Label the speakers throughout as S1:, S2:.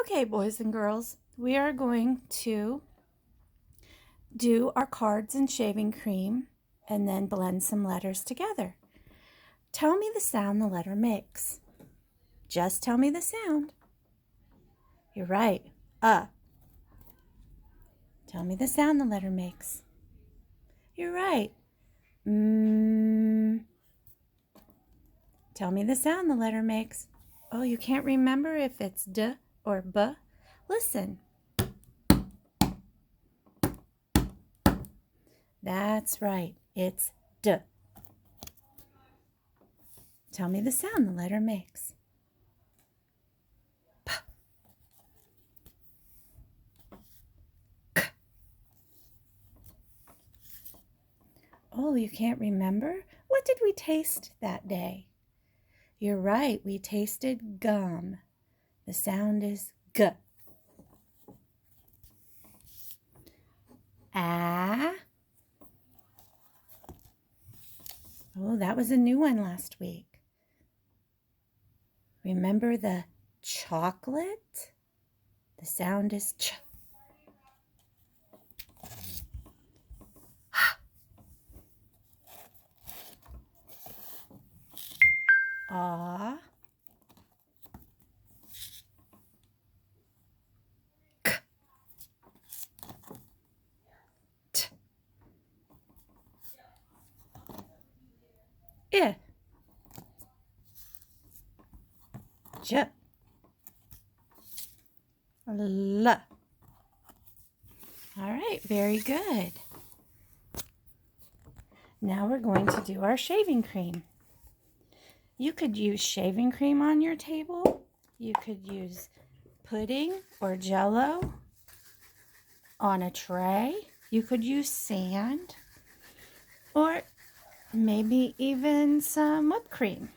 S1: Okay, boys and girls, we are going to do our cards and shaving cream and then blend some letters together. Tell me the sound the letter makes. Just tell me the sound. You're right. Tell me the sound the letter makes. You're right. Tell me the sound the letter makes. Oh, you can't remember if it's D or B? Listen. That's right. It's D. Tell me the sound the letter makes. P. K. Oh, you can't remember? What did we taste that day? You're right. We tasted gum. The sound is G. Ah. Oh, that was a new one last week. Remember the chocolate? The sound is ch. Ah. K. T. I. J. L. All right, very good. Now we're going to do our shaving cream. You could use shaving cream on your table. You could use pudding or jello on a tray. You could use sand or maybe even some whipped cream.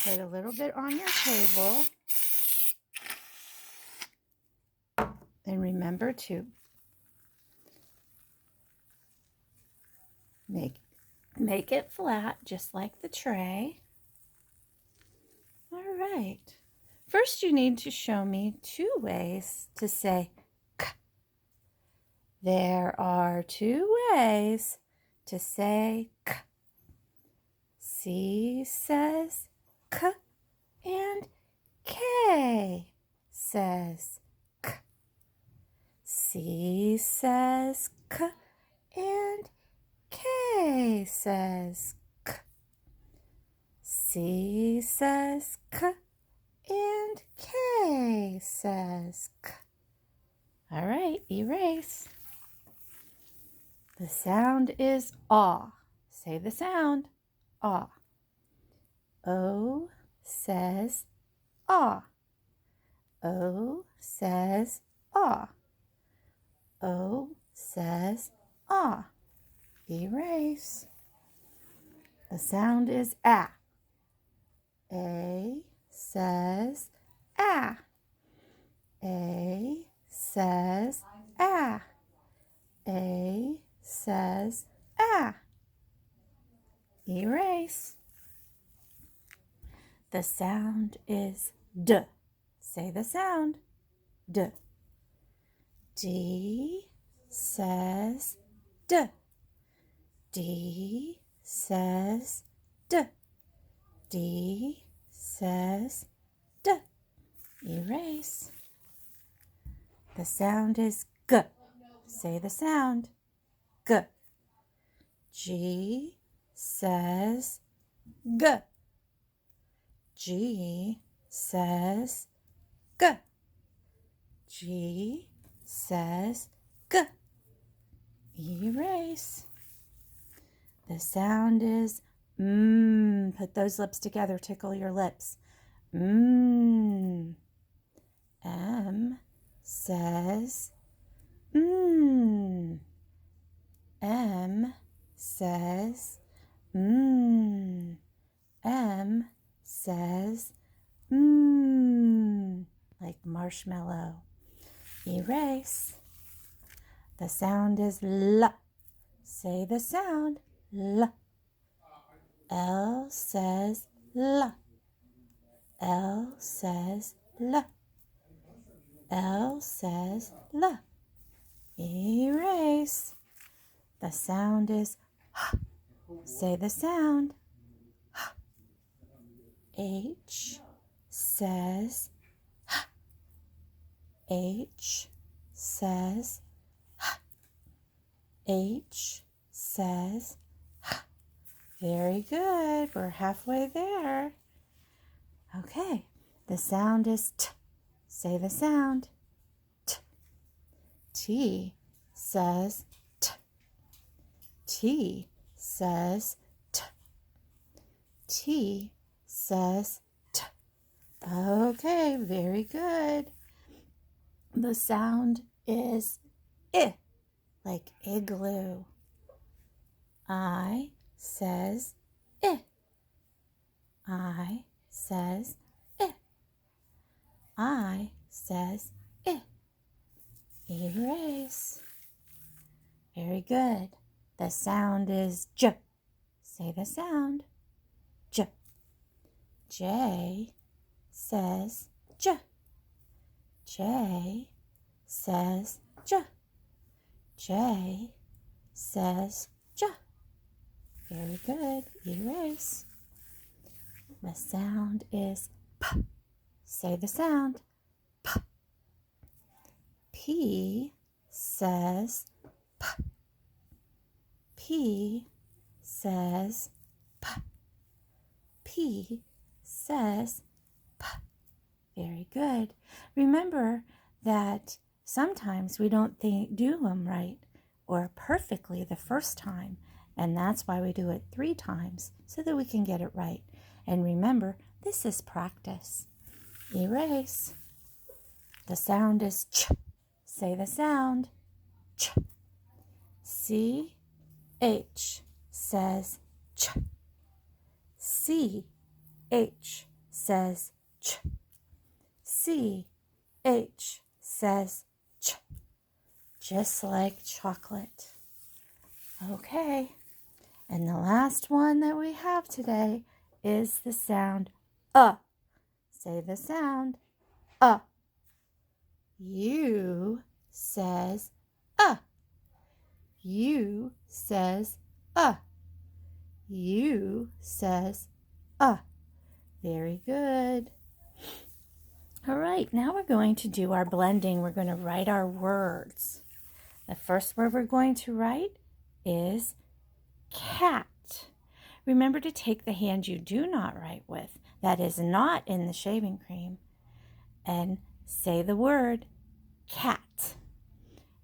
S1: Put a little bit on your table. And remember to make it flat just like the tray. All right. First, you need to show me 2 ways to say K. There are 2 ways to say K. C says K and K says K. C says K and K says K. C says K and K says K. All right, erase. The sound is ah. Say the sound. Ah. O says ah. O says ah. O says ah. Erase. The sound is ah. A says ah. A says ah. A says ah. Erase. The sound is D. Say the sound. D. D says D. D says D. D says D. Erase. The sound is G. Say the sound. G. G says G. G says G. G says G. Erase. The sound is Put those lips together. Tickle your lips. M says M says M says like marshmallow. Erase. The sound is L. Say the sound. L. L says L. L says L. L says L. Erase. The sound is H. Say the sound. H says H. H says H. H says H. Very good. We're halfway there. Okay. The sound is T. Say the sound. T. T says T. T says T. T says T. Okay, very good. The sound is I, like igloo. I says I. I says I. I says I. Erase. Very good. The sound is J. Say the sound. J. J says J. J says J. J says J. Very good. Erase. The sound is P. Say the sound. P. P says P. P says P. P says P. Very good. Remember that sometimes we don't do them right or perfectly the first time, and that's why we do it 3 times so that we can get it right. And remember, this is practice. Erase. The sound is Ch. Say the sound. Ch. C H says Ch. C H says Ch. C H says Ch. Just like chocolate. Okay. And the last one that we have today is the sound Say the sound U says U says U says Very good. All right, now we're going to do our blending. We're going to write our words. The first word we're going to write is cat. Remember to take the hand you do not write with, that is not in the shaving cream, and say the word cat.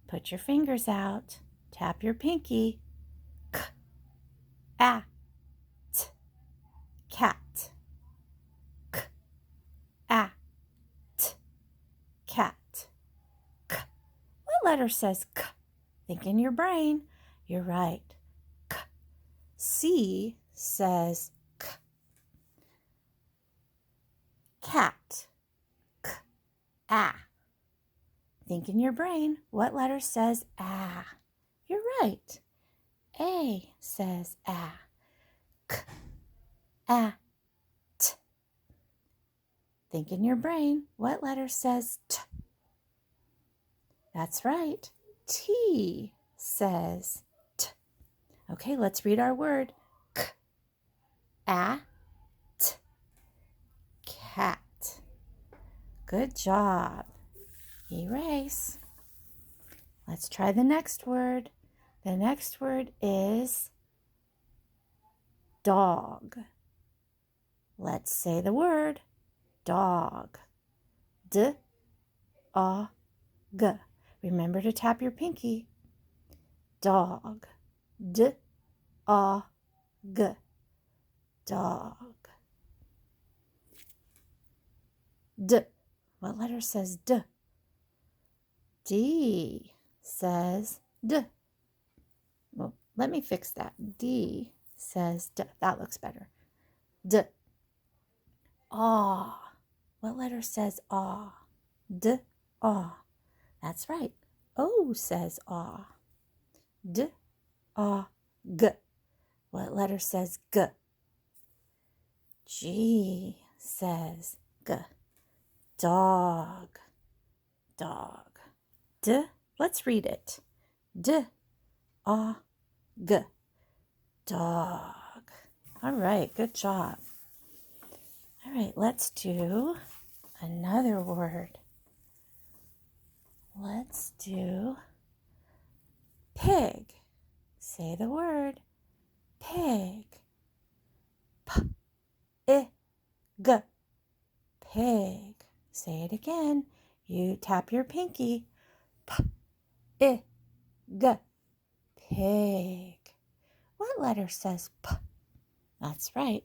S1: Put your fingers out. Tap your pinky. K, a, t, cat. K, a, t, cat. K. What letter says K? Think in your brain. You're right. K. C says K. Cat. K, a. Think in your brain. What letter says a? You're right. A says a. K, a, t. Think in your brain. What letter says t? That's right. T says t. Okay, let's read our word. K, a, t. Cat. Good job. Erase. Let's try the next word. The next word is dog. Let's say the word dog. D, a, g. Remember to tap your pinky. Dog. D, a, g. Dog. D. What letter says D? D says D. Well, let me fix that. D says D. That looks better. D. Aw. What letter says aw? D, aw. That's right. O says aw. D, aw, g. What letter says g? G says Dog. Dog. D. Let's read it. D. A. G. Dog. All right, good job. All right, let's do another word. Let's do pig. Say the word pig. P-I-G. Pig. Say it again. You tap your pinky. P-I-G. Pig. What letter says P? That's right.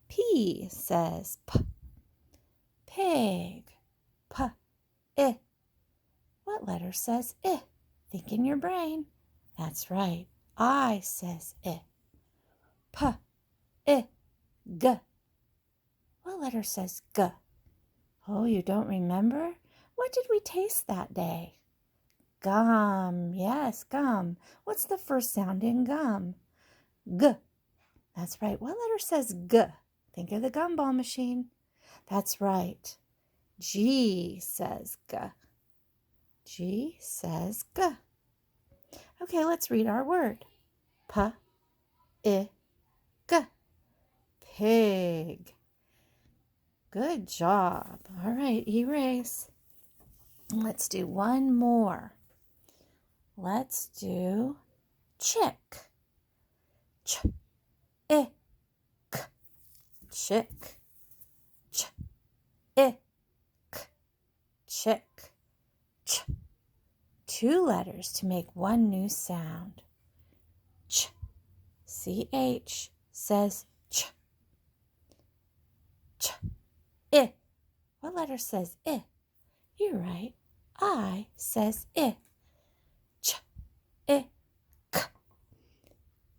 S1: P says P. Pig. P-I. What letter says I? Think in your brain. That's right. I says I. P-I-G. What letter says G? Oh, you don't remember? What did we taste that day? Gum. Yes, gum. What's the first sound in gum? G. That's right. What letter says G? Think of the gumball machine. That's right. G says G. G says G. Okay, let's read our word. P-I-G. Pig. Good job. All right, erase. Let's do one more. Let's do chick. Ch-I-K. Chick. Ch-I-K. Chick. Ch. Two letters to make one new sound. Ch. C-H says ch. Ch. I. What letter says I? You're right. I says I. Ch. I. K.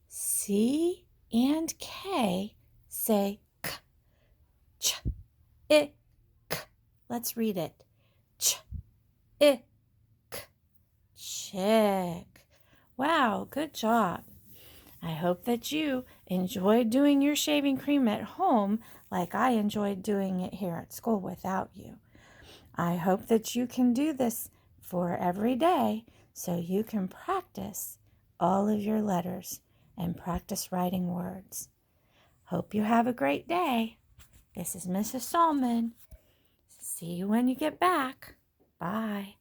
S1: C and K say k. Ch. I. K. Let's read it. Ch. I. K. Chick. Wow, good job. I hope that you enjoyed doing your shaving cream at home like I enjoyed doing it here at school without you. I hope that you can do this for every day so you can practice all of your letters and practice writing words. Hope you have a great day. This is Mrs. Salmen. See you when you get back. Bye.